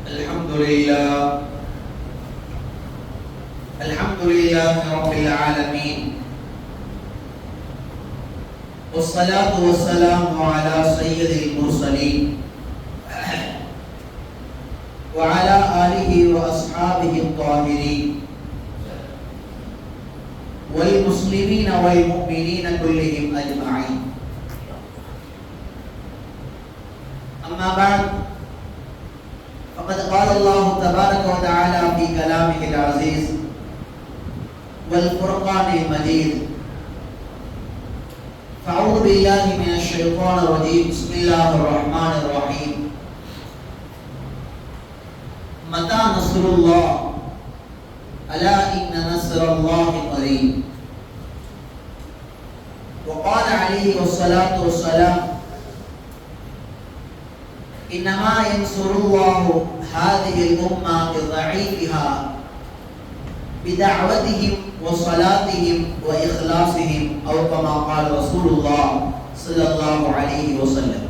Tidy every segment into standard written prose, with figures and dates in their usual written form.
الحمد لله رب العالمين، والصلاة والسلام على سيد المرسلين وعلى آله وأصحابه الطاهرين والمسلمين والمؤمنين كلهم أجمعين. أما بعد، فقد قال الله تبارك وتعالى في كلامه العزيز والفرقان المجيد: فأعوذ بالله من الشيطان الرجيم. بسم الله الرحمن الرحيم. متى نصر الله؟ ألا إن نصر الله قريب. وقال عليه الصلاة والسلام: إنما ينصر الله هذه الأمة بضعيفها بدعوتهم وصلاتهم وإخلاصهم، أو كما قال رسول الله صلى الله عليه وسلم.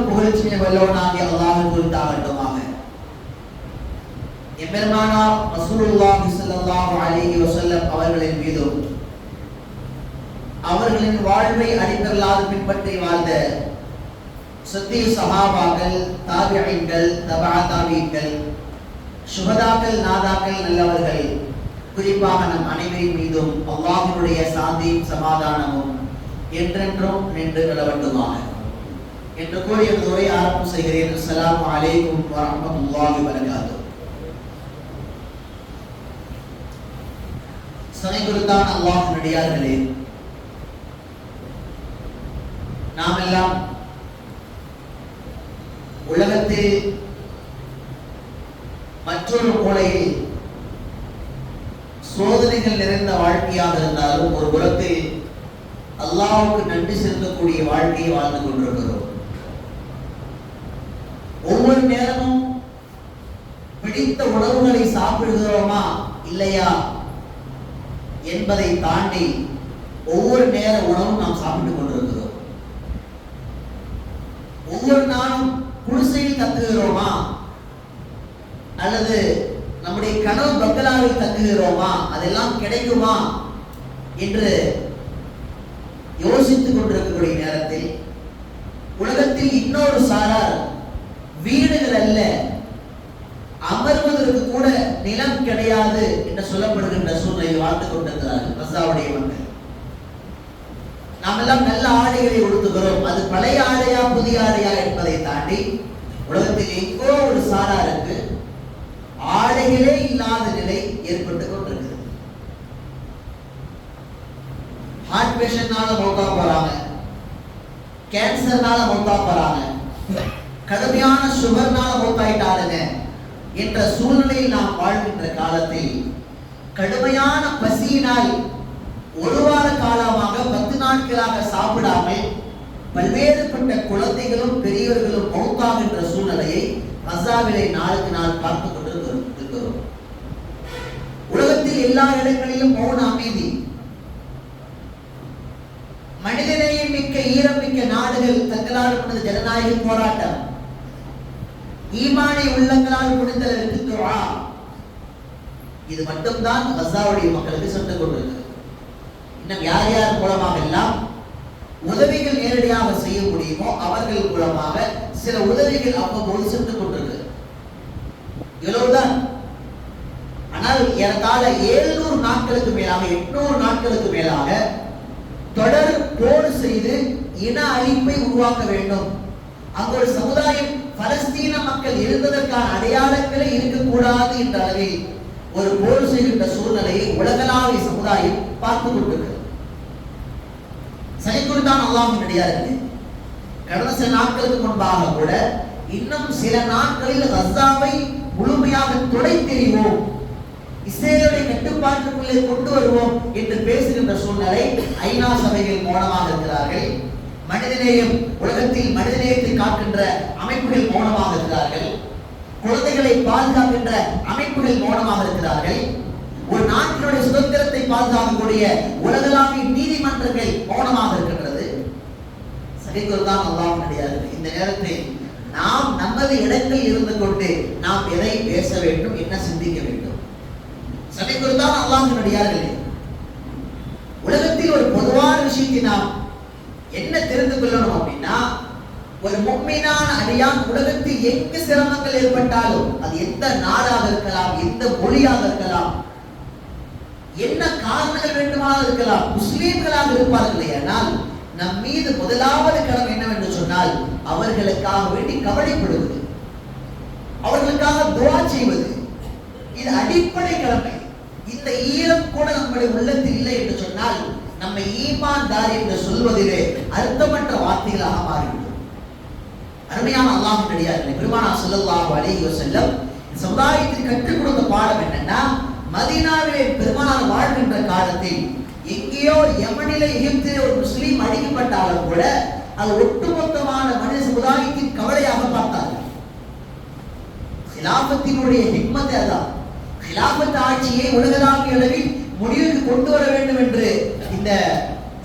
புகழ்ச்சியை வல்லவனாகிய அல்லாஹ்வுக்கு உரித்தாகட்டுமாக. எம்பெருமானார் ரசூலுல்லாஹி ஸல்லல்லாஹு அலைஹி வஸல்லம் அவர்களின் மீதும் அவர்களின் வாழ்வை அடிப்படையாக பின்பற்றி வாழ்ந்த சத்திய சஹாபாக்கள், தாபிஈன்கள், தபா தாபிஈன்கள், சுஹதாக்கள், நாதாக்கள், நல்லவர்கள், குறிப்பாக நம் அனைவரின் மீதும் அல்லாஹ்வுடைய சாந்தியும் சமாதானமும் என்றென்றும் நின்று நிலவட்டுமாக என்று கூறி எனது உரையை ஆரம்பம் செய்கிறேன். அஸ்ஸலாமு அலைக்கும் வரஹ்மத்துல்லாஹி வபரகாத்துஹு. சனைகுருத்தான் அல்லாஹ்வின் அடியார்களே, நாம் எல்லாம் உலகத்தில் மற்றொரு மூலையில் சோதனைகள் நிறைந்த வாழ்க்கையாக இருந்தாலும் ஒரு புறத்தில் அல்லாஹ்வுக்கு நன்றி செலுத்தக்கூடிய வாழ்க்கையை வாழ்ந்து கொண்டிருக்கிறோம். ஒவ்வொரு நேரமும் பிடித்த உணவுகளை சாப்பிடுகிறோமா இல்லையா என்பதை தாண்டி ஒவ்வொரு நேர உணவும் நாம் சாப்பிட்டுக் கொண்டிருக்கிறோம். ஒவ்வொரு நாளும் குடிசையில் தங்குகிறோமா அல்லது நம்முடைய கனவு பங்களாவில் தங்குகிறோமா, அதெல்லாம் கிடைக்குமா என்று யோசித்துக் கொண்டிருக்கக்கூடிய நேரத்தில் உலகத்தில் இன்னொரு சாரார் வீடுகள் அல்ல, அமர்வதற்கு கூட நிலம் கிடையாது என்று சொல்லப்படுகின்ற சூழ்நிலையில் வாழ்ந்து கொண்டிருக்கிறார்கள் கசாவுடைய மக்கள். நாம் எல்லாம் நல்ல ஆடைகளை உடுத்துகிறோம். அது பழைய ஆடையா புதிய ஆடையா என்பதை தாண்டி உலகத்தில் எங்கோ ஒரு சாராருக்கு ஆடைகளே இல்லாத நிலை ஏற்பட்டுக் கொண்டிருக்கிறது. ஹார்ட் பேஷண்ட்னால மௌத்தா போறாங்க, கேன்சர்னால மௌத்தா போறாங்க, கடுமையான சுகர்னால மௌத்தாயிட்டாருங்க என்ற சூழ்நிலையில் நாம் வாழ்கின்ற காலத்தில் கடுமையான பசியினால் ஒரு வார காலமாக 10 நாட்களாக சாப்பிடாமல் பல்வேறுபட்ட குழந்தைகளும் பெரியவர்களும் மௌத்தாகின்ற சூழ்நிலையை கசாவிலே நாளுக்கு நாள் பார்த்துக் கொண்டிருக்கிறோம். உலகத்தில் எல்லா இடங்களிலும் மௌன அமைதி. மனிதநேயம் மிக்க ஈரம் மிக்க நாடுகள் தங்களால் முடிந்த ஜனநாயக போராட்டம், ஈமானை உள்ளங்களால் முடிந்ததற்கு துஆ, இது மட்டும்தான் கசாவுடைய மக்களுக்கு சென்று கொண்டிருக்கிறது. இன்னும் யார் யார் மூலமாக எல்லாம் உதவிகள் நேரடியாக செய்ய முடியுமோ அவர்கள் மூலமாக சில உதவிகள் அவ்வப்போது சென்று கொண்டிருக்கு. இவ்வளவுதான். ஆனால் ஏறத்தாழ 700 நாட்களுக்கு மேலாக 800 நாட்களுக்கு மேலாக தொடர் போர் செய்து இன அழிப்பை உருவாக்க வேண்டும். அங்கு ஒரு சமுதாயம் பலஸ்தீன மக்கள் இருந்ததற்கான அடையாளங்களே இருக்கக்கூடாது என்ற அளவில் ஒரு போர் செய்கின்ற சூழ்நிலையை உலகளாவிய சமுதாயம் பார்த்துக் கொண்டிருக்கிறது. சைக்குல்தான் அல்லாஹ்வின் அடியார்களே, கடந்த சில நாட்களுக்கு முன்பாக கூட இன்னும் சில நாட்களில் கசாவை முழுமையாக துடைத்தெறிவோம், இஸ்ரேலுடைய கட்டுப்பாட்டுக்குள்ளே கொண்டு வருவோம் என்று பேசுகின்ற சூழ்நிலை ஐநா சபைகள் மௌனமாக இருக்கிறார்கள். மனிதநேயம் உலகத்தில் மனிதநேயத்தை காக்கின்ற அமைப்புகள் மௌனமாக இருக்கிறார்கள். குழந்தைகளை பாதுகாக்கின்ற அமைப்புகள் மௌனமாக இருக்கிறார்கள். ஒரு நாட்டினுடைய சுதந்திரத்தை பாதுகாக்கக்கூடிய உலகளாவிய நீதிமன்றங்கள் மௌனமாக இருக்கின்றது. சகிக்குதான் அல்லாஹ்வுடைய இந்த நேரத்தில் நாம் நமது இடத்தில் இருந்து கொண்டு நாம் எதை பேச வேண்டும், என்ன சிந்திக்க வேண்டும். சபைக்குத்தான் அல்லாஹ்வின் அடியார்களே, உலகத்தில் ஒரு பொதுவான விஷயத்தை நாம் என்ன தெரிந்து கொள்ளணும் அப்படின்னா, ஒரு முஃமினான அடியான் உலகத்தில் எங்கு சிரமங்கள் ஏற்பட்டாலும், அது எந்த நாடாக இருக்கலாம், எந்த மொழியாக இருக்கலாம், என்ன காரணங்கள் வேண்டுமானால் இருக்கலாம், முஸ்லீம்களாக இருப்பார்கள். ஆனால் நம் மீது முதலாவது கடமை என்னவென்று சொன்னால், அவர்களுக்காக வேண்டி கவலைப்படுவது, அவர்களுக்காக துஆ செய்வது. இது அடிப்படை கடமை. இந்த ஈரம் கூட நம்முடைய உள்ளத்தில் இல்லை என்று சொன்னால், நம்மை ஈமான்தார் என்று சொல்வதிலே அர்த்தமற்ற வார்த்தைகளாக மாறிவிடும். அருமையான அல்லாஹ்வின் அடியார்களே, பெருமானார் ஸல்லல்லாஹு அலைஹி வஸல்லம் சமுதாயத்திற்கு கற்றுக் கொடுத்த பாடம் என்னன்னா, மதீனாவிலே பெருமானார் வாழ்கின்ற காலத்தில் எங்கேயோ யமனிலே, எகிப்திலே ஒரு முஸ்லீம் அடிக்கப்பட்டாலும் கூட அது ஒட்டுமொத்தமான மனித சமுதாயத்தின் கவலையாக பார்த்தார்கள். கிலாபத்தினுடைய ஹிக்மத் அதான். கிலாபத் ஆட்சியை உலகளாவிய அளவில் முடிவுக்கு கொண்டு வர வேண்டும் என்று இந்த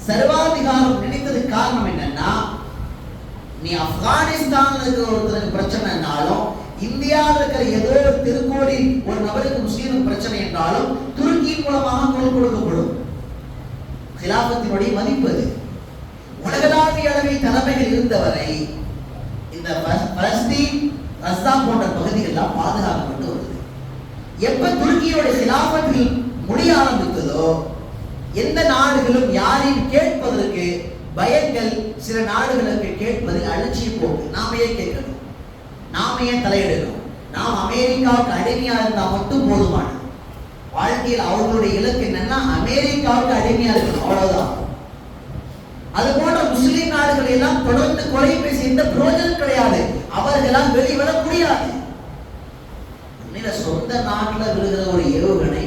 சர்வாதிகாரம் நினைத்தது காரணம் என்னன்னா, நீ ஆப்கானிஸ்தான்ல இருக்கிற ஒருத்தருக்கு பிரச்சனைனாலும், இந்தியாவில் இருக்கிற ஏதோ ஒரு திருக்கோடி ஒரு நபருக்கு முஸ்லீமுக்கு பிரச்சனை என்றாலும் துருக்கியின் மூலமாக குரல் கொடுக்கப்படும். கிலாபத்தினுடைய மதிப்பது. உலகளாவிய அளவில் தலைமைகள் இருந்தவரை இந்த பலஸ்தீன், கஸா போன்ற பகுதிகள் எல்லாம் பாதுகாக்கப்பட்டு வருது. எப்ப துருக்கியோட கிலாபத்தில் முடிய ஆரம்பித்ததோ, எந்த நாடுகளும் யாரையும் கேட்பதற்கு பயங்கள், சில நாடுகளுக்கு கேட்பதில் அலட்சிய போக்கு. நாம ஏன் கேட்கணும், நாம ஏன் தலையிடணும்? நாம் அமெரிக்காவுக்கு அடிமையா இருந்தா மட்டும் போதுமானது. வாழ்க்கையில் அவர்களுடைய இலக்கு என்னன்னா அமெரிக்காவுக்கு அடிமையா இருக்கணும், அவ்வளவுதான். அது போன்ற முஸ்லிம் நாடுகள் எல்லாம் தொடர்ந்து கொலை பேசி எந்த பிரயோஜனம் கிடையாது. அவர்களால் வெளிவர முடியாது. சொந்த நாட்டில் விழுகிற ஒரு ஏவுகணை,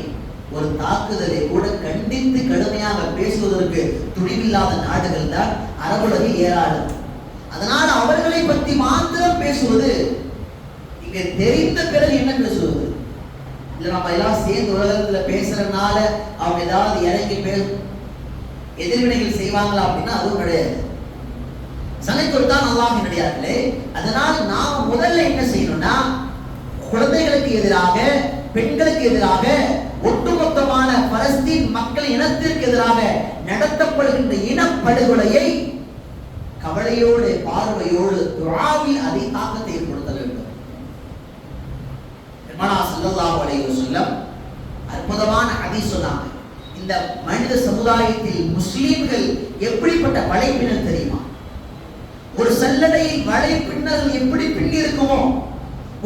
ஒரு தாக்குதலை கூட கண்டித்து கடுமையாக பேசுவதற்கு துணிவில்லாத நாடுகள் தான் அரபுலகில் ஏராளம். அதனால் அவர்களை பற்றி மாத்திரம் பேசுவது, இங்க தெரிந்த பிறகு என்ன பேசுவது? இல்ல நம்ம எல்லாம் சேர்ந்து உலகத்துல பேசுறதுனால அவங்க ஏதாவது இறங்கி எதிர்வினைகள் செய்வாங்களா அப்படின்னா அதுவும் கிடையாது. சனைக்குத்தான் அல்லாஹ்வின் அடியார்களே. அதனால் நாம் முதல்ல என்ன செய்யணும்னா, குழந்தைகளுக்கு எதிராக, பெண்களுக்கு எதிராக, ஒட்டுமொத்தமான பலஸ்தீன் மக்கள் இனத்திற்கு எதிராக நடத்தப்படுகின்ற இனப்படுகொலையை கவலையோடு, பார்வையோடு, துஆவில் அதை தாக்கத்தை ஏற்படுத்த வேண்டும். பெருமானார் ஸல்லல்லாஹு அலைஹி வஸல்லம் அற்புதமான ஹதீஸ் சொன்னாங்க. இந்த மனித சமுதாயத்தில் முஸ்லிம்கள் எப்படிப்பட்ட வலைப்பின்னல் தெரியுமா? ஒரு சல்லடையில் வலைப்பின்னல் எப்படி பின்னி இருக்குமோ,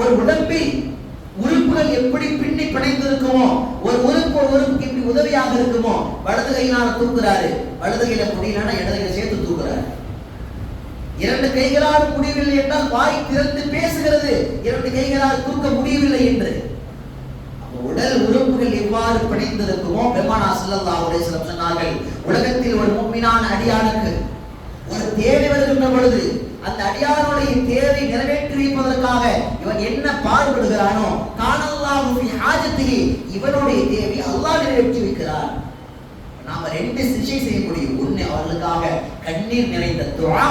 ஒரு உடம்பில் உறுப்புகள் எப்படி பின்னி பிணைந்து இருக்குமோ, ஒரு உறுப்புக்கு எப்படி உதவியாக இருக்குமோ, வலது கையினால தூக்குறாரு, வலது கையில முடியலன்னா இடது கையில சேர்த்து தூக்குறாரு. இரண்டு கைகளால் முடியவில்லை என்றால் வாய் திறந்து பேசுகிறது, இரண்டு கைகளால் தூக்க முடியவில்லை என்று. உடல் உறுப்புகள் எவ்வாறு பிணைந்திருக்குமோ, பெருமானார் ஸல்லல்லாஹு அலைஹி வஸல்லம் சொன்னார்கள், உலகத்தில் ஒரு முஃமினான அடியானுக்கு ஒரு தேவை வருகின்ற பொழுது அந்த அடியானுடைய தேவை நிறைவேற்றி வைப்பதற்காக இவன் என்ன பாடுபடுகிறானோ, கானல்லாஹு ஃபீ ஹாஜத்திஹி, இவனுடைய தேவை அல்லாஹ் நிறைவேற்றி வைக்கிறான். நாம ரெண்டு சிகிச்சை செய்ய முடியும். ஒன்று அவர்களுக்காக கண்ணீர் நிறைந்த துஆ,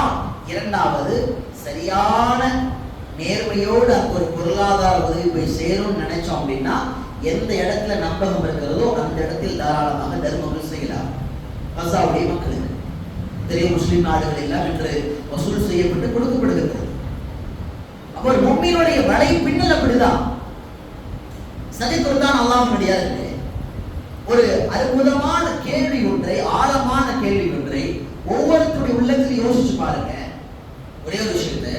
இரண்டாவது சரியான நேர்மையோடு ஒரு பொருளாதார உதவி போய் சேரும் நினைச்சோம் அப்படின்னா, எந்த இடத்துல நம்பகம் இருக்கிறதோ அந்த இடத்தில் தாராளமாக தர்மங்கள் செய்யலாம். கஸாவுடைய மக்களுக்கு பெரிய முஸ்லிம் நாடுகள் எல்லாம் இன்று வசூல் செய்யப்பட்டு கொடுக்கப்படுகிறது. அப்போ ஒரு முஃமினுடைய வலை பின்னல் அப்படிதான். சதிக்குத்தான் அல்லாஹ்வின் அடியார்களே, ஒரு அற்புதமான கேள்வி ஒன்றை, ஆழமான கேள்வி ஒன்றை ஒவ்வொருத்தருடைய உள்ளத்தில் யோசிச்சு பாருங்க. ஒரே ஒரு விஷயத்தை,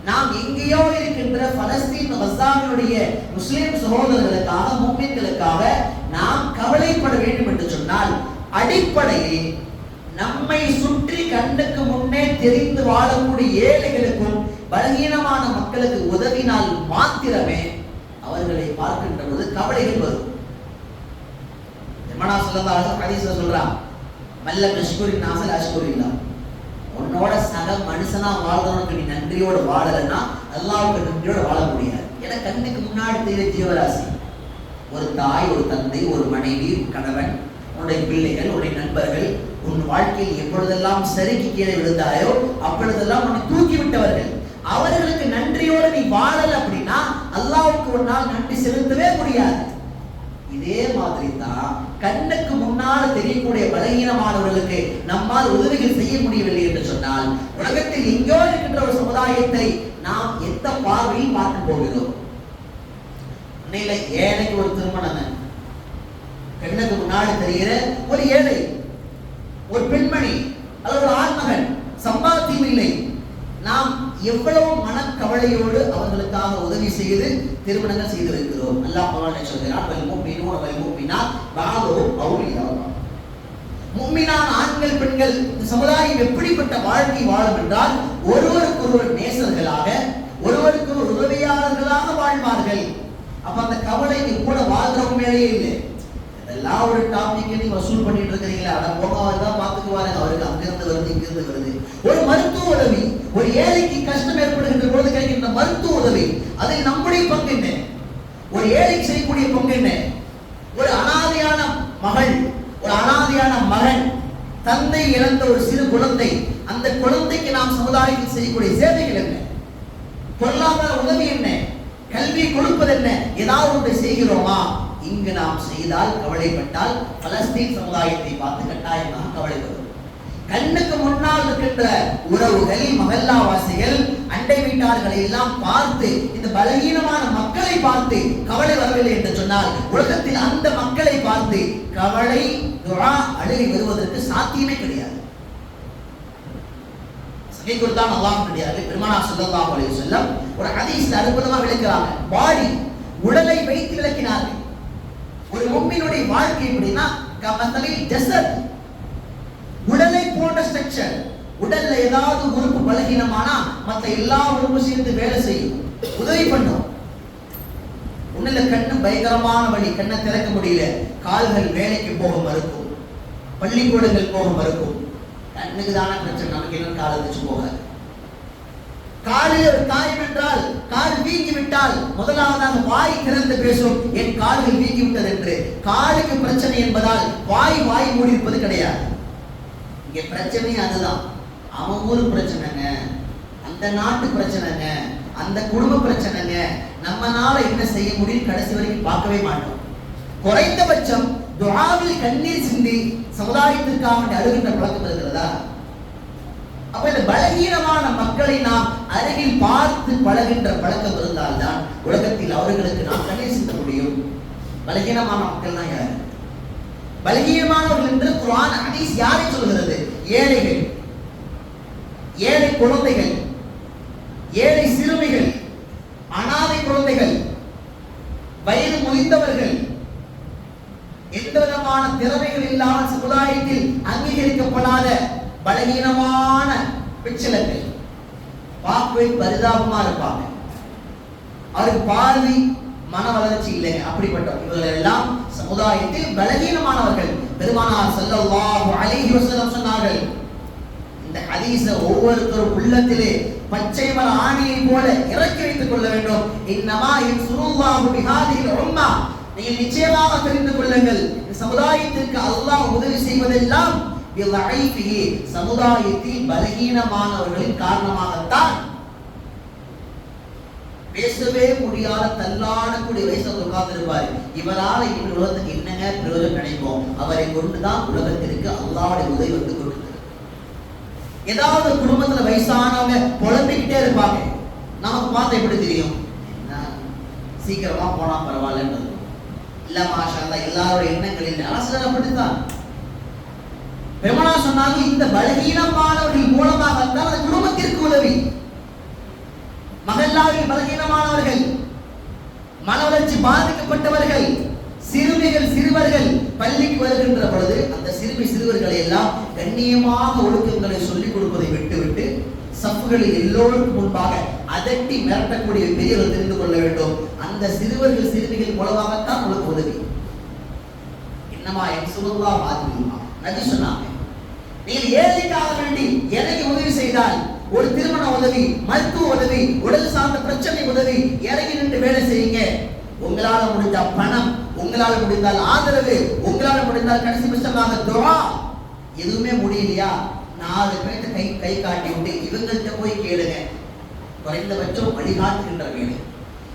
நாம் எங்கேயோ இருக்கின்ற பலஸ்தீன் கஸாவினுடைய முஸ்லிம் சகோதரர்களுக்காக, முஃமின்களுக்காக நாம் கவலைப்பட வேண்டும் என்று சொன்னால், அடிப்படையில் நம்மை சுற்றி கண்ணுக்கு முன்னே தெரிந்து வாழக்கூடிய ஏழைகளுக்கும் பலகீனமான மக்களுக்கு உதவினால் மாத்திரமே அவர்களை பார்க்கின்ற போது கவலைகள் வரும். பெருமானார் ஸல்லல்லாஹு அலைஹி வஸல்லம் ஹதீஸ்ல சொல்றான், மல்லம் யஷ்குரின் நாஸல் அஷ்குரில்லாஹ். உன்னோட சக மனுஷனா வாழ்றவனுக்கு நீ நன்றியோட வாழலன்னா அல்லாஹ்வுக்கு நன்றியோட வாழ முடியாது. ஏன்னா கண்ணுக்கு முன்னாடி தெரிகிற ஜீவராசி, ஒரு தாய், ஒரு தந்தை, ஒரு மனைவி, கணவன், உன்னுடைய பிள்ளைகள், உன்னுடைய நண்பர்கள், உன் வாழ்க்கையில் எப்பொழுதெல்லாம் சரிக்கு கீழே விழுந்தாயோ அப்பொழுதெல்லாம் உன்னை தூக்கி விட்டவர்கள். அவர்களுக்கு நன்றியோடு நீ வாழல அப்படின்னா அல்லாஹ்வுக்கு ஒரு நாள் நன்றி செலுத்தவே முடியாது. இதே மாதிரி தான் கண்ணுக்கு முன்னால் தெரியக்கூடிய பலகீனமானவர்களுக்கு நம்மால் உதவிகள் செய்ய முடியவில்லை என்று சொன்னால் உலகத்தில் எங்கோ இருக்கின்ற ஒரு சமுதாயத்தை நாம் எந்த பார்வையில் பார்க்க போகிறோம். ஏழைக்கு ஒரு திருமணம், கண்ணுக்கு முன்னாடி தெரிகிற ஒரு ஏழை, ஒரு பெண்மணி அல்லது ஒரு ஆண்மகன், சம்பாத்தியம் இல்லை, நாம் எவ்வளவு மனக்கவலையோடு அவர்களுக்காக உதவி செய்து திருமணங்கள் செய்து வைக்கிறோம். அல்லாஹ் குர்ஆனில் சொல்கிறான், வல் முஃமினூன வல் முஃமினாத் பஅதுஹும் அவுலியா. முஃமினான ஆண்கள் பெண்கள் இந்த சமுதாயம் எப்படிப்பட்ட வாழ்க்கை வாழும் என்றால் ஒருவருக்கொருவர் நேசர்களாக, ஒருவருக்கு ஒரு உதவியாளர்களாக வாழ்வார்கள். அப்ப அந்த கவலைக்கு கூட வாழ்றவங்க மேலேயே இல்லை. இதெல்லாம் ஒரு டாபிக் நீங்க வசூல் பண்ணிட்டு இருக்கிறீங்களா, அதை போக அவர் தான் பார்த்துக்குவாருங்க, அவருக்கு அங்கிருந்து வருது இங்கிருந்து வருது. ஒரு மருத்துவ உதவி, ஒரு ஏழைக்கு கஷ்டம் ஏற்படுகின்ற பொழுது கிடைக்கின்ற மருத்துவ உதவி, அதில் நம்முடைய பங்கு என்ன? ஒரு ஏழைக்கு செய்யக்கூடிய பங்கு என்ன? ஒரு அனாதையான மகள், ஒரு அனாதையான மகன், தந்தை இழந்த ஒரு சிறு குழந்தை, அந்த குழந்தைக்கு நாம் சமுதாயத்தில் செய்யக்கூடிய சேவைகள் என்ன? பொருளாதார உதவி என்ன? கல்வி கொடுப்பது என்ன? ஏதாவது ஒன்றை செய்கிறோமா? இங்கு நாம் செய்தால் கவலைப்பட்டால் பலஸ்தீன் சமுதாயத்தை பார்த்து கட்டாயமாக கவலைப்படும். கண்ணுக்கு முன்னால் இருக்கின்ற உறவுகள், மகல்லாவாசிகள், அண்டை வீட்டார்களை எல்லாம் பார்த்து இந்த பலகீனமான மக்களை பார்த்து கவலை வரவில்லை என்று சொன்னால் உலகத்தில் அந்த மக்களை பார்த்து கவலை, துஆ, அழுகை வருவதற்கு சாத்தியமே கிடையாது. சஹீஹுல் அல்லாஹ்வுடைய பெருமானார் ஸல்லல்லாஹு அலைஹி வஸல்லம் ஒரு ஹதீஸ்ல அற்புதமாக விளக்குறாங்க. பாடி, உடலை வைத்து விளக்கினார்கள். ஒரு முஃமினுடைய வாழ்க்கை எப்படின்னா கமதலில் ஜஸத், உடலை போன்ற ஸ்ட்ரக்சர். உடல்ல ஏதாவது உறுப்பு பலகீனமானா மற்ற எல்லா உறுப்பும் சேர்ந்து வேலை செய்யும், உதவி பண்ணும். உன்னில கண்ணு பயங்கரமான வலி, கண்ணை திறக்க முடியல, கால்கள் வேலைக்கு போக மறுக்கும், பள்ளிக்கூடங்கள் போக மறுக்கும். கண்ணுக்கு தான பிரச்சனை, நமக்கு என்ன கால் வச்சு போக. காலில் ஒரு காயம் என்றால், கால் வீங்கி விட்டால் முதலாவதாக வாய் திறந்து பேசும், என் கால்கள் வீங்கி விட்டது என்று. காலுக்கு பிரச்சனை என்பதால் வாய் மூடி இருப்பது கிடையாது. இங்க பிரச்சனை அதுதான். அவன் ஊரு பிரச்சனைங்க, அந்த நாட்டு பிரச்சனைங்க, அந்த குடும்ப பிரச்சனைங்க, நம்மனால என்ன செய்ய முடியும் கடைசி வரைக்கும் பார்க்கவே மாட்டோம். குறைந்தபட்சம் துஆவில் கண்ணீர் சிந்தி சமுதாயத்திற்காக அழுகின்ற பழக்கம் இருக்கிறதா? அப்ப இந்த பலகீனமான மக்களை நாம் அருகில் பார்த்து பழகின்ற பழக்கம் இருந்தால்தான் உலகத்தில் அவர்களுக்கு நாம் கண்ணீர் சிந்த முடியும். பலகீனமான மக்கள் தான் யாரு? பலகீனமானவர்கள் என்று குர்ஆன் ஹதீஸ் யாரை சொல்கிறது? ஏழைகள், ஏழை குழந்தைகள், ஏழை சிறுமிகள், அனாதை குழந்தைகள், வயது முதிர்ந்தவர்கள், எந்த விதமான திறமைகள் இல்லாத சமுதாயத்தில் அங்கீகரிக்கப்படாத பலகீனமான பிச்சலங்கள், பார்க்கவே பரிதாபமா இருப்பாங்க. அவருக்கு பார்வை, மன வளர்ச்சி இல்லை. அப்படிப்பட்ட இவர்கள் எல்லாம் சமுதாயத்தில் பலகீனமானவர்கள். பெருமானார் ஸல்லல்லாஹு அலைஹி வஸல்லம் சொன்னார்கள், இந்த ஹதீஸை ஒவ்வொருத்தரும் உள்ளத்திலே பச்சை மர ஆணியை போல இறக்கி வைத்துக் கொள்ள வேண்டும். இன்னமா யன்சுருல்லாஹு பிஹாதிஹில் உம்மா, நீங்கள் நிச்சயமாக தெரிந்து கொள்ளுங்கள், இந்த சமுதாயத்திற்கு அல்லாஹ் உதவி செய்வதெல்லாம் பிலைஃபிஹி, சமுதாயத்தில் பலகீனமானவர்களின் காரணமாகத்தான். பேசவே முடியாத தள்ளாடக்கூடிய வயசுல உட்கார்ந்து இருப்பாரு. இவரால் இந்த உலகத்துக்கு என்னங்க பிரயோஜனம் நினைப்போம்? அவரை கொண்டுதான் உலகத்திற்கு அல்லாஹ்வுடைய உதவி வந்து கொடுக்குது. ஏதாவது குடும்பத்துல வயசானவங்க புலம்பிக்கிட்டே இருப்பாங்க. நமக்கு பார்த்து எப்படி தெரியும்? சீக்கிரமா போனா பரவாயில்லன்றது இல்ல, மாஷா அல்லாஹ் எல்லாருடைய எண்ணங்களில் அரசர் அப்படித்தான். பெருமானா சொன்னாங்க, இந்த பலகீனமானவர்கள் மூலமாகத்தான் அந்த குடும்பத்திற்கு உதவி. மகல்லாவில் பலகீனமானவர்கள், மன வளர்ச்சி பாதிக்கப்பட்டவர்கள், சிறுமிகள், சிறுவர்கள் பள்ளிக்கு வருகின்ற பொழுது அந்த சிறுவர்களை எல்லாம் கண்ணியமாக ஒழுக்கங்களை சொல்லிக் கொடுப்பதை விட்டுவிட்டு சப்புகளில் எல்லோருக்கும் முன்பாக அதட்டி மிரட்டக்கூடிய பெரியவர்கள் தெரிந்து கொள்ள வேண்டும். அந்த சிறுவர்கள், சிறுமிகள் மூலமாகத்தான் உங்களுக்கு உதவி. என்னமா என் சுருவா மாதிரிமா நபி சொன்னாங்க, நீங்கள் ஏழைக்காக வேண்டி எனக்கு உதவி செய்தால், ஒரு திருமண உதவி, மருத்துவ உதவி, உடல் சார்ந்த பிரச்சனை உதவி, இறங்கி நின்று வேலை செய்யுங்க. உங்களால முடிந்தால் பணம், உங்களால முடிந்தால் ஆதரவு, உங்களால முடிந்தால் கடைசி பட்சமாக துஆ. எதுவுமே முடியலையா, 4 பேர்த்த கை காட்டி விட்டு இவங்கள்ட்ட போய் கேளுங்க. குறைந்தபட்சம் வழிகாட்டுகின்ற வேலை.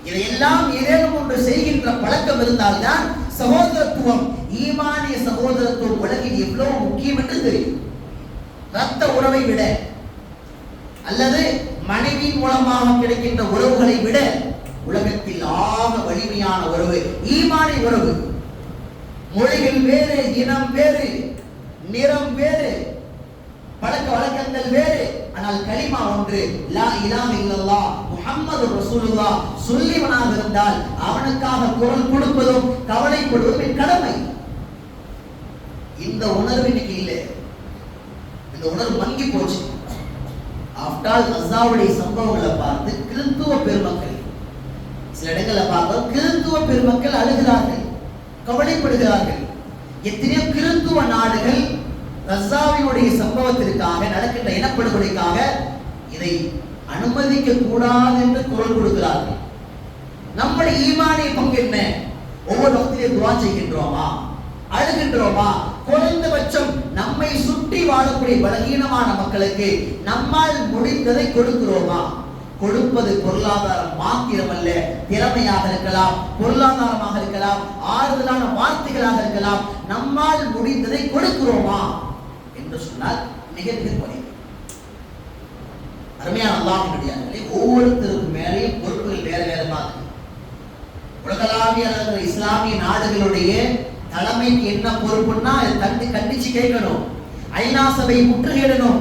இதையெல்லாம் ஏதேனும் ஒன்று செய்கின்ற பழக்கம் இருந்தால்தான் சகோதரத்துவம், ஈமானிய சகோதரத்துவம் உலகில் எவ்வளவு முக்கியம் என்று தெரியும். ரத்த உறவை விட அல்லது மனைவியின் மூலமாக கிடைக்கின்ற உறவுகளை விட உலகத்தில் ஆக வலிமையான உறவு ஈமானிய உறவு. மொழிகள் வேறு, இனம் வேறு, நிறம் வேறு, பழக்க வழக்கங்கள் வேறு, ஆனால் கலிமா ஒன்று, லா இலாஹ இல்லல்லாஹ் முஹம்மது ரசூலுல்லாஹ் சொல்லிவனாக இருந்தால் அவனுக்காக குரல் கொடுப்பதும் கவலைப்படுவதும் என் கடமை. இந்த உணர்வு இன்னைக்கு இல்லை. இந்த உணர்வு மங்கி போச்சு. ஆஃப்டால் கஸாவுடைய சம்பவங்களை பார்த்து கிறிஸ்துவ பெருமக்கள், சில இடங்களை பார்க்க கிறிஸ்துவ பெருமக்கள் அழுகிறார்கள், கவலைப்படுகிறார்கள். எத்தனையோ கிறிஸ்துவ நாடுகள் கஸாவினுடைய சம்பவத்திற்காக நடக்கின்ற இனப்படுகொலைக்காக இதை அனுமதிக்க கூடாது என்று குரல் கொடுக்கிறார்கள். நம்முடைய ஈமானிய பங்கு என்ன? ஒவ்வொரு வக்திலே துஆ செய்கின்றோமா, அழுகின்றோமா? குறைந்தபட்சம் நம்மை சுற்றி வாழக்கூடிய பலகீனமான மக்களுக்கு நம்மால் முடிந்ததை கொடுக்கிறோமா? கொடுப்பது பொருளாதாரம் மாத்திரமல்ல, திறமையாக இருக்கலாம், பொருளாதாரமாக இருக்கலாம், ஆறுதலான வார்த்தைகளாக இருக்கலாம். நம்மால் முடிந்ததை கொடுக்கிறோமா என்று சொன்னால் மிக மிக குறைவு. அருமையான அல்லாஹ்வினுடைய ஒவ்வொருத்தருக்கும் மேலேயும் பொறுப்புகள் வேற வேற மாதிரி. உலகளாவிய இஸ்லாமிய நாடுகளுடைய தலைமைக்கு என்ன பொறுப்புன்னா கண்டிச்சு கேட்கணும், ஐநா சபையை முற்றுகையிடணும்,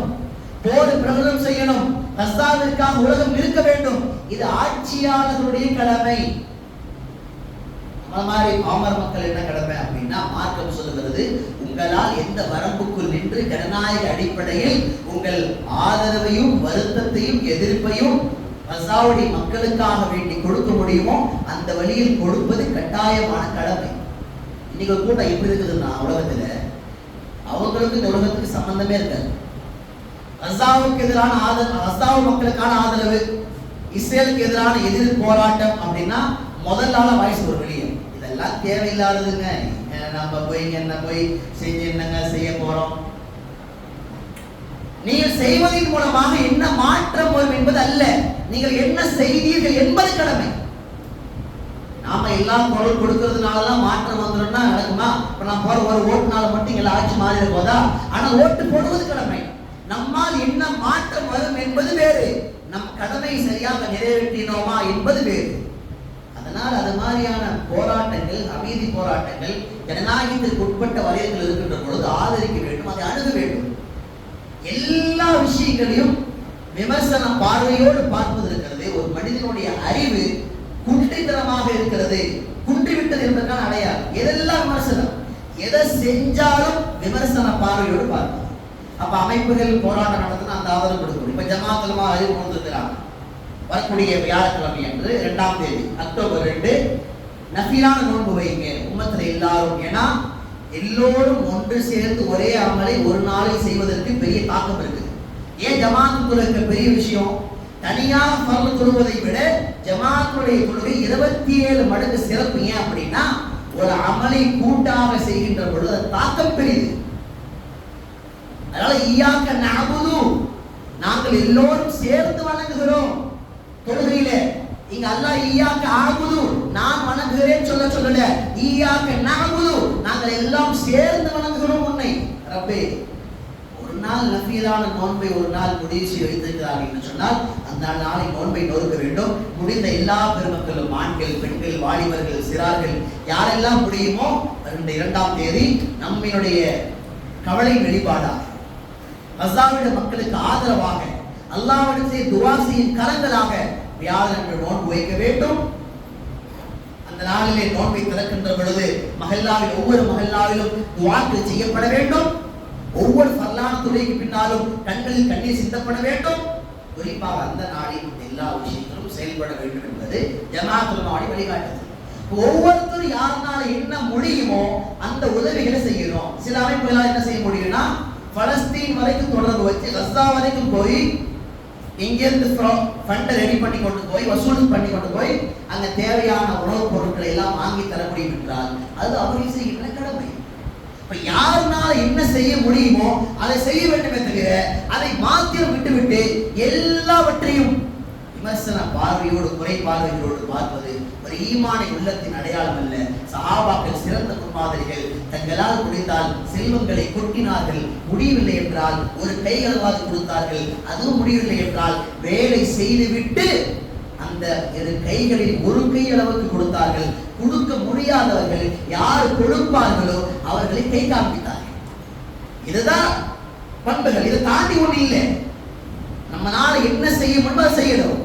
போடு பிரகடனம் செய்யணும், கஸாவிற்காக உலகம் இருக்க வேண்டும். இது ஆட்சியாளர்களுடைய கடமை. மாதிரி பாமர மக்கள் என்ன கடமை அப்படின்னா, மார்க்கம் சொல்லுகிறது, உங்களால் எந்த வரம்புக்குள் நின்று ஜனநாயக அடிப்படையில் உங்கள் ஆதரவையும் வருத்தத்தையும் எதிர்ப்பையும் கஸாவுடைய மக்களுக்காக வேண்டி கொடுக்க முடியுமோ அந்த வழியில் கொடுப்பது கட்டாயமான கடமை. இன்னைக்கு ஒரு கூட்டம் எப்படி இருக்குதுன்னா, உலகத்துல அவங்களுக்கு இந்த உலகத்துக்கு சம்பந்தமே இருக்காது. கஸாவுக்கு எதிரான ஆதரவு, கஸாவு மக்களுக்கான ஆதரவு, இஸ்ரேலுக்கு எதிரான எதிர் போராட்டம் அப்படின்னா முதல் நாள வாய்ஸ் ஒரு வெளியே, இதெல்லாம் தேவையில்லாததுங்க, நம்ம போய் என்ன போய் செஞ்சு என்னங்க செய்ய போறோம்? நீங்கள் செய்வதன் மூலமாக என்ன மாற்றம் வரும் என்பது அல்ல, நீங்கள் என்ன செய்தீர்கள் என்பது கடமை. நாம எல்லாம் குரல் கொடுக்கறதுனாலதான் மாற்றம் வந்துடும்னா நடக்குமா? இப்ப நான் போற ஒரு ஓட்டுனால மட்டும் எல்லாம் ஆட்சி மாறிட போதா? ஆனா ஓட்டு போடுவது கடமை. நம்மால் என்ன மாற்றம் வரும் என்பது வேறு, நம் கடமை சரியாக நிறைவேற்றினோமா என்பது வேறு. அதனால் அது மாதிரியான போராட்டங்கள், அமைதி போராட்டங்கள் ஜனநாயகத்திற்கு உட்பட்ட வரையறைகள் இருக்கின்ற பொழுது ஆதரிக்க வேண்டும், அதை அணுக வேண்டும். எல்லா விஷயங்களையும் விமர்சன பார்வையோடு பார்ப்பது இருக்கிறது. ஒரு மனிதனுடைய அறிவு குன்றித்தனமாக இருக்கிறது, குன்றிவிட்டது என்பதற்கான அடையாளம். எதெல்லாம் விமர்சனம், எதை செஞ்சாலும் விமர்சன பார்வையோடு பார்ப்போம். அப்ப அமைப்புகள் போராட்டம் நடத்தினா அந்த ஆதரவு கொடுக்கணும். இப்ப ஜமாத் உலமா அறிவு கொண்டிருக்கிறாங்க. வரக்கூடிய வியாழக்கிழமை அன்று 2ஆம் தேதி அக்டோபர் 2 நஃபிலான நோன்பு வைங்க உம்மத்துல எல்லாரும். ஏன்னா எல்லோரும் ஒன்று சேர்ந்து ஒரே அமலை ஒரு நாளில் செய்வதற்கு பெரிய தாக்கம் இருக்கு. ஏன் ஜமாத் தொழுகை பெரிய விஷயம்? தனியாக ஃபர்ல் தொழுவதை விட ஜமாத்துடைய தொழுகை 27 மடங்கு சிறப்பு. ஏன் அப்படின்னா ஒரு அமலை கூட்டாக செய்கின்ற பொழுது தாக்கம் பெரியது. அதனால ஈயாக்க நஅபுது, நாங்கள் எல்லோரும் சேர்ந்து வணங்குகிறோம் தொழுகையில. இங்க அல்லாஹ் ஈயாக்க அஅபுது, நான் வணங்குகிறேன் சொல்லல, ஈயாக்க நஅபுது, நாங்கள் எல்லாம் சேர்ந்து வணங்குகிறோம் உன்னை ரப்பே. ஒரு நாள் நஃபிலான நோன்பை ஒரு நாள் முடிவு செய்து வைத்திருக்கிறார்கள் என்று சொன்னால் அந்த நாளை நோன்பை நோக்க வேண்டும். முடிந்த எல்லா பெருமக்களும், ஆண்கள், பெண்கள், வாலிபர்கள், சிறார்கள், யாரெல்லாம் முடியுமோ இந்த 2ஆம் தேதி நம்மளுடைய கவலை வெளிப்பாடாக கஸாவுடைய மக்களுக்கு ஆதரவாக அல்லாஹ்விடத்தில் துஆ செய்யும் கரங்களாக வியாழன்று நோன்பு வைக்க வேண்டும். அந்த நாளிலே நோன்பை திறக்கின்ற பொழுது மஹல்லாவில் ஒவ்வொரு மஹல்லாவிலும் துஆக்கள் செய்யப்பட வேண்டும். ஒவ்வொரு ஃபர்லான தொழுகைக்கு பின்னாலும் கண்களில் கண்ணீர் சிந்தப்பட வேண்டும். குறிப்பாக அந்த நாளில் எல்லா விஷயங்களும் செயல்பட வேண்டும் என்பது ஜமாத் உலமாவுடைய வழிகாட்டுது. ஒவ்வொருத்தரும் யாருனால என்ன முடியுமோ அந்த உதவிகளை செய்யணும். சில அமைப்புகளால் என்ன செய்ய முடியும்னா, பலஸ்தீன் வரைக்கும் தொடர்பு வச்சு கஸா வரைக்கும் போய் இங்கிருந்து ஃபண்டை ரெடி பண்ணி கொண்டு போய் வசூல் பண்ணி கொண்டு போய் அங்க தேவையான உணவுப் பொருட்களை எல்லாம் வாங்கி தர முடியும் என்றால் அது அவர்கள் செய்கின்ற கடமை. இப்ப யாருனால என்ன செய்ய முடியுமோ அதை செய்ய வேண்டுமே தவிர அதை மாத்திரம் விட்டுவிட்டு எல்லாவற்றையும் விமர்சன பார்வையோடு குறை பார்வைகளோடு பார்ப்பது ஒரு ஈமானை உள்ளத்தின் அடையாளம் அல்ல. சஹாபாக்கள் சிறந்த முன்மாதிரிகள். தங்களால் முடிந்தால் செல்வங்களை கொட்டினார்கள், முடியவில்லை என்றால் ஒரு கைகளவாது கொடுத்தார்கள், அதுவும் முடியவில்லை என்றால் வேலை செய்துவிட்டு அந்த இரு கைகளில் ஒரு கை அளவுக்கு கொடுத்தார்கள். கொடுக்க முடியாதவர்கள் யார் கொடுப்பார்களோ அவர்களை கை காண்பித்தார்கள். இதுதான் பண்புகள். இதை தாண்டி ஒண்ணு இல்லை. நம்மளால என்ன செய்ய முடியுமோ செய்யணும்.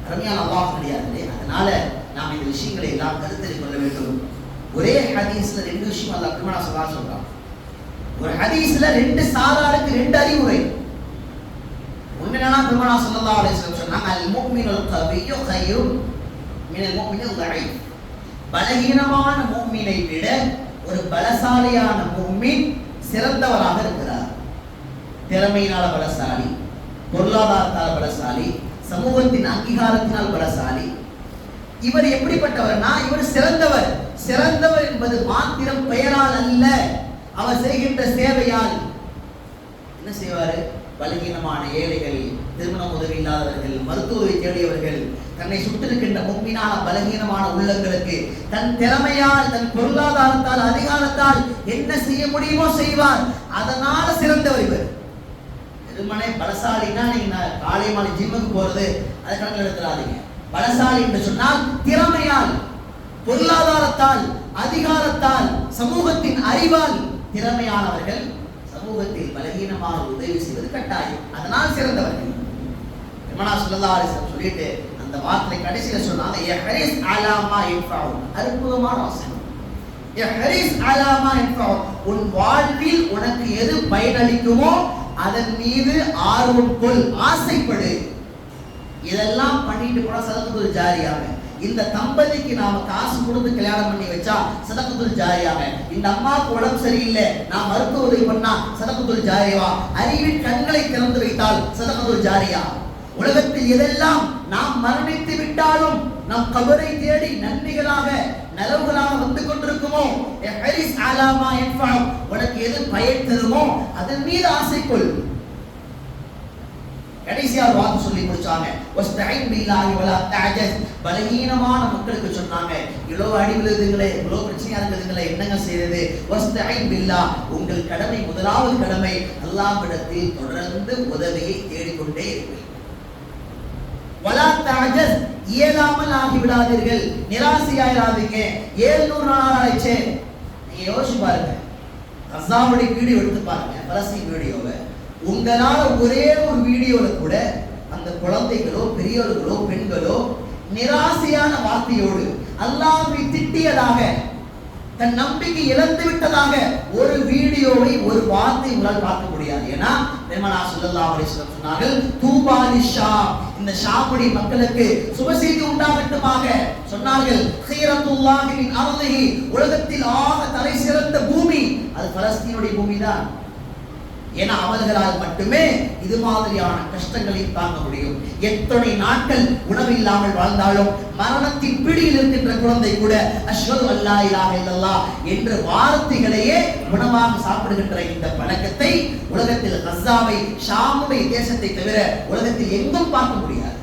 அருமையான அல்லாஹ் கிடையாது. அதனால நாம் இந்த விஷயங்களை எல்லாம் கருத்தில் கொள்ள வேண்டும். ஒரே ஹதீஸ்ல ரெண்டு விஷயம் அல்லாஹ் பெருமானா சொல்றான். ஒரு ஹதீஸ்ல ரெண்டு சாராருக்கு ரெண்டு அறிவுரை. உண்மையான பெருமானா ஸல்லல்லாஹு அலைஹி வஸல்லம் சொன்னாங்க, அல் முஃமினுல் கவிய்யு கைரும் மினல் முஃமினில் தஈஃப். பலகீனமான முஃமினை விட ஒரு பலசாலியான முஃமின் சிறந்தவராக இருக்கிறார். திறமையினால பலசாலி, பொருளாதாரத்தால் பலசாலி, சமூகத்தின் அங்கீகாரத்தினால் பலசாலி. இவர் எப்படிப்பட்டவர்னா இவர் சிறந்தவர். சிறந்தவர் என்பது மாத்திரம் பெயரால் அல்ல, அவர் செய்கின்ற சேவையால். என்ன செய்வாரு? பலகீனமான ஏழைகள், திருமண உதவி இல்லாதவர்கள், மருத்துவரை தேடியவர்கள், தன்னை சுற்றிருக்கின்ற முக்மீனான பலகீனமான உள்ளங்களுக்கு தன் திறமையால், தன் பொருளாதாரத்தால், அதிகாரத்தால் என்ன செய்ய முடியுமோ செய்வார். அதனால சிறந்தவர் இவர். திருமண பலசாலின்னா நீங்க காலை மாலை ஜிம்முக்கு போறது அதை கணக்கில் எடுத்துறாதீங்க. பலசாலி என்று சொன்னால் திறமையால், பொருளாதாரத்தால், அதிகாரத்தால், சமூகத்தின் அறிவால் திறமையானவர்கள் சமூகத்தில் பலகீனமான உதவி செய்வது கட்டாயம். அதனால் சிறந்தவர்கள். பெருமானார் ஸல்லல்லாஹு அலைஹி வஸல்லம் சொல்லிட்டு அந்த வார்த்தை கடைசியில சொன்னாங்க, யஹ்ரிஸ் அலா மா யன்ஃபஉ. அற்புதமான வாசகம். யஹ்ரிஸ் அலா மா யன்ஃபஉ. உன் வாழ்வில் உனக்கு எது பயனளிக்குமோ அதன் மீது ஆர்வம் கொள், ஆசைப்படு. இதெல்லாம் பண்ணிட்டு போனா சதகத்துல் ஜாரியாக. இந்த தம்பதிக்கு நாம காசு கொடுத்து கல்யாணம் பண்ணி வச்சா சதகத்துல் ஜாரியாக. இந்த அம்மாவுக்கு உடம்பு சரியில்லை, நான் மருத்துவ உதவி பண்ணா சதகத்துல் ஜாரியா. அறிவின் கண்களை திறந்து வைத்தால் சதகத்துல் ஜாரியா. உலகத்தில் எதெல்லாம் நாம் மரணித்து விட்டாலும் நம் கபரை தேடி நன்மைகளாக நலவுகளாக வந்து கொண்டிருக்குமோ, ஹரிஸ் அலாமா யன்ஃபஉ, உனக்கு எது பயன் தருமோ அதன் மீது ஆசைக்குள். கடைசியா ஒரு வார்த்தை சொல்லி முடிச்சாங்க, வஸ்தஈன் பில்லாஹி வலா தஅஜஸ். பலகீனமான மக்களுக்கு சொன்னாங்க, இவ்வளவு அடி விழுதுங்களே, இவ்வளவு பிரச்சனையா இருக்குதுங்களே, என்னங்க செய்யறது? வஸ்தஈன் பில்லாஹ், உங்கள் கடமை, முதலாவது கடமை அல்லாஹ்விடத்தில் தொடர்ந்து உதவியை தேடிக்கொண்டே இருங்கள். வலா தஅஜஸ், இயலாமல் ஆகிவிடாதீர்கள், நிராசையாயிராதீங்க. 700 நாள் ஆயிடுச்சு. நீங்க யோசிச்சு பாருங்க, கஸாவுடைய வீடியோ எடுத்து பாருங்க, பலஸ்தீன் வீடியோவை. உங்களால ஒரே ஒரு வீடியோல கூட அந்த குழந்தைகளோ, பெரியவர்களோ, பெண்களோ நிராசையான வார்த்தையோடு அல்லாஹ்வை திட்டியதாக, தன் நம்பிக்கை இழந்து விட்டதாக ஒரு வீடியோவை, ஒரு வார்த்தை உங்களால் பார்க்க முடியாது. ஏன்னா பெருமானார் ஸல்லல்லாஹு அலைஹி வஸல்லம் சொன்னார்கள், தூபா லிஷாம், இந்த ஷாமுடைய மக்களுக்கு சுபசெய்தி உண்டாகட்டுமாக சொன்னார்கள். ஹைரத்துல்லாஹி மின் அர்திஹி, உலகத்தில் ஆக தலை சிறந்த பூமி அது பலஸ்தீனுடைய பூமி தான். ஏன்னா அவர்களால் மட்டுமே இது மாதிரியான கஷ்டங்களை தாங்க முடியும். எத்தனை நாட்கள் உணவில்லாமல் வாழ்ந்தாலும் மரணத்தின் பிடியில் இருக்கின்ற குழந்தை கூட அஷ்ஹது அல்லா இலாஹ இல்லல்லாஹ் என்ற வார்த்தைகளையே உணவாக சாப்பிடுகின்ற இந்த பழக்கத்தை உலகத்தில் கஸாவை, ஷாமுடைய தேசத்தை தவிர உலகத்தில் எங்கும் பார்க்க முடியாது.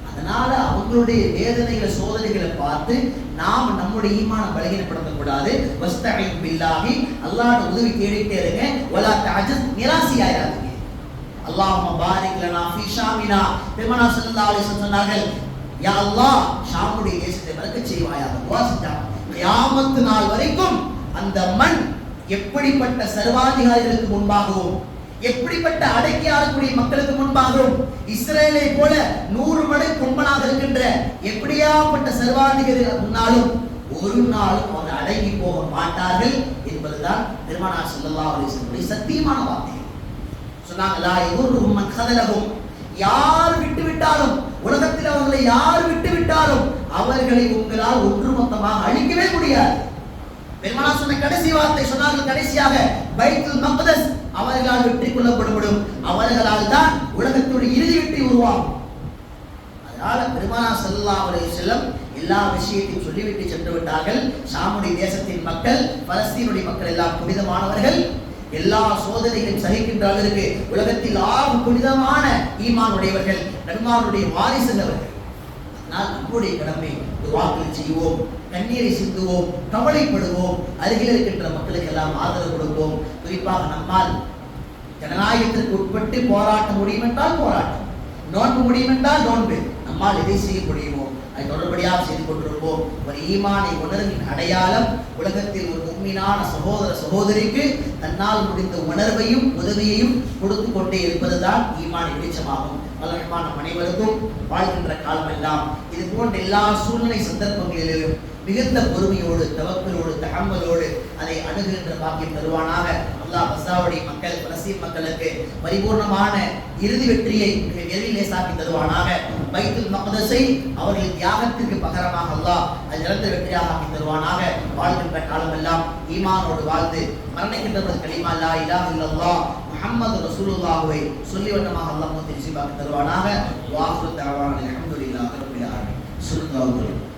அதனால அவங்களுடைய வேதனைகளை, சோதனைகளை பார்த்து நாம் நம்முடைய ஈமான பலகீனப்படுத்த கூடாது. வஸ்தஈன் பில்லாஹி, அல்லாஹ்வுடைய உதவி தேடிட்டே இருங்க. வலா தஅஜஸ், நிராசையாயிராதீங்க. அல்லாஹும்ம பாரிக் லனா ஃபீ ஷாமினா. பெருமானார் ஸல்லல்லாஹு அலைஹி வஸல்லம் சொன்னார்கள், யா அல்லாஹ் ஷாமுடைய தேசத்தை பரக்கத் செய்வாயாக. துஆ செஞ்சாங்க. கியாமத் நாள் வரைக்கும் அந்த மண் எப்படிப்பட்ட சர்வாதிகாரிகளுக்கு முன்பாகவும், எப்படிப்பட்ட அடக்கி ஆளக்கூடிய மக்களுக்கு முன்பாகவும், இஸ்ரேலை போல 100 மடங்கு கொம்பனாக இருக்கின்ற எப்படியாப்பட்ட சர்வாதிகாரிகள் முன்னாலும் ஒரு நாளும் அவங்க அடங்கி போக மாட்டார்கள் என்பதுதான் பெருமானார் ஸல்லல்லாஹு அலைஹி வஸல்லம் சத்தியமான வார்த்தை. சொன்னாங்க, லா யதுர்ருஹும் மன் கதலஹும், யார் விட்டு விட்டாலும், உலகத்தில் அவர்களை யார் விட்டு விட்டாலும் அவர்களை உங்களால் ஒட்டுமொத்தமாக அழிக்கவே முடியாது. பெருமானார் சொன்ன கடைசி வார்த்தை சொன்னார்கள், கடைசியாக பைத்துல் மக்தஸ் அவர்களால் வெற்றி கொள்ளப்படும், அவர்களால் தான் உலகத்துடைய இறுதி வெற்றி உருவாகும். அதனால பெருமானார் ஸல்லல்லாஹு அலைஹி வஸல்லம் எல்லா விஷயத்தையும் சொல்லிவிட்டு சென்று விட்டார்கள். ஷாமுடைய தேசத்தின் மக்கள், பலஸ்தீனுடைய மக்கள் எல்லாம் புனிதமானவர்கள். எல்லா சோதனைகளும் சகிக்கின்ற அளவிற்கு உலகத்தில் ஆறு புனிதமான ஈமான் உடையவர்கள், நபிமாருடைய வாரிசுகள் அவர்கள். நான் நம்முடைய கடமை துஆக்கள் செய்வோம், கண்ணீரை சிந்துவோம், கவலைப்படுவோம், அருகில் இருக்கின்ற மக்களுக்கு எல்லாம் ஆதரவு கொடுப்போம். குறிப்பாக நம்மால் ஜனநாயகத்திற்கு உட்பட்டு போராட்ட முடியும் என்றால் போராட்டம், நோன்பு முடியும் என்றால் நோன்பு, நம்மால் எதை செய்ய முடியுமோ அதை தொடர்படியாக செய்து கொண்டிருப்போம். ஒரு ஈமானை உணர்வின் அடையாளம் உலகத்தில் ஒரு முக்மீனான சகோதர சகோதரிக்கு தன்னால் முடிந்த உணர்வையும் உதவியையும் கொடுத்து கொண்டே இருப்பதுதான் ஈமானை வெளிச்சமாகும். வல்லரஹ்மான் நம் அனைவருக்கும் வாழ்கின்ற காலமெல்லாம் இது போன்ற எல்லா சூழ்நிலை சந்தர்ப்பங்களிலும் மிகுந்த பொறுமையோடு, தவக்கலோடு, தஹம்மலோடு அதை அணுகுகின்ற பாக்கியம் தருவானாக. அல்லாஹ் கஸாவுடைய மக்கள், பலஸ்தீன் மக்களுக்கு பரிபூர்ணமான இறுதி வெற்றியை மிக விரைவில் லேசாக்கி தருவானாக. பைத்துல் மக்தஸை அவர்களின் தியாகத்திற்கு பகரமாக அல்லாஹ் அது நிரந்த வெற்றியாக ஆக்கி தருவானாக. வாழ்கின்ற காலமெல்லாம் ஈமானோடு வாழ்ந்து மரணிக்கின்ற கலிமா லா இலாஹ இல்லல்லாஹ் முஹம்மது ரசூலுல்லாஹ்வை சொல்லி வண்ணமாக அல்லாஹ் முத்தி நசீபாக்கி தருவானாக. வாஹிரு தஅவானா அல்ஹம்துலில்லாஹி ரப்பில் ஆலமீன். ஸல்லல்லாஹு அலைஹி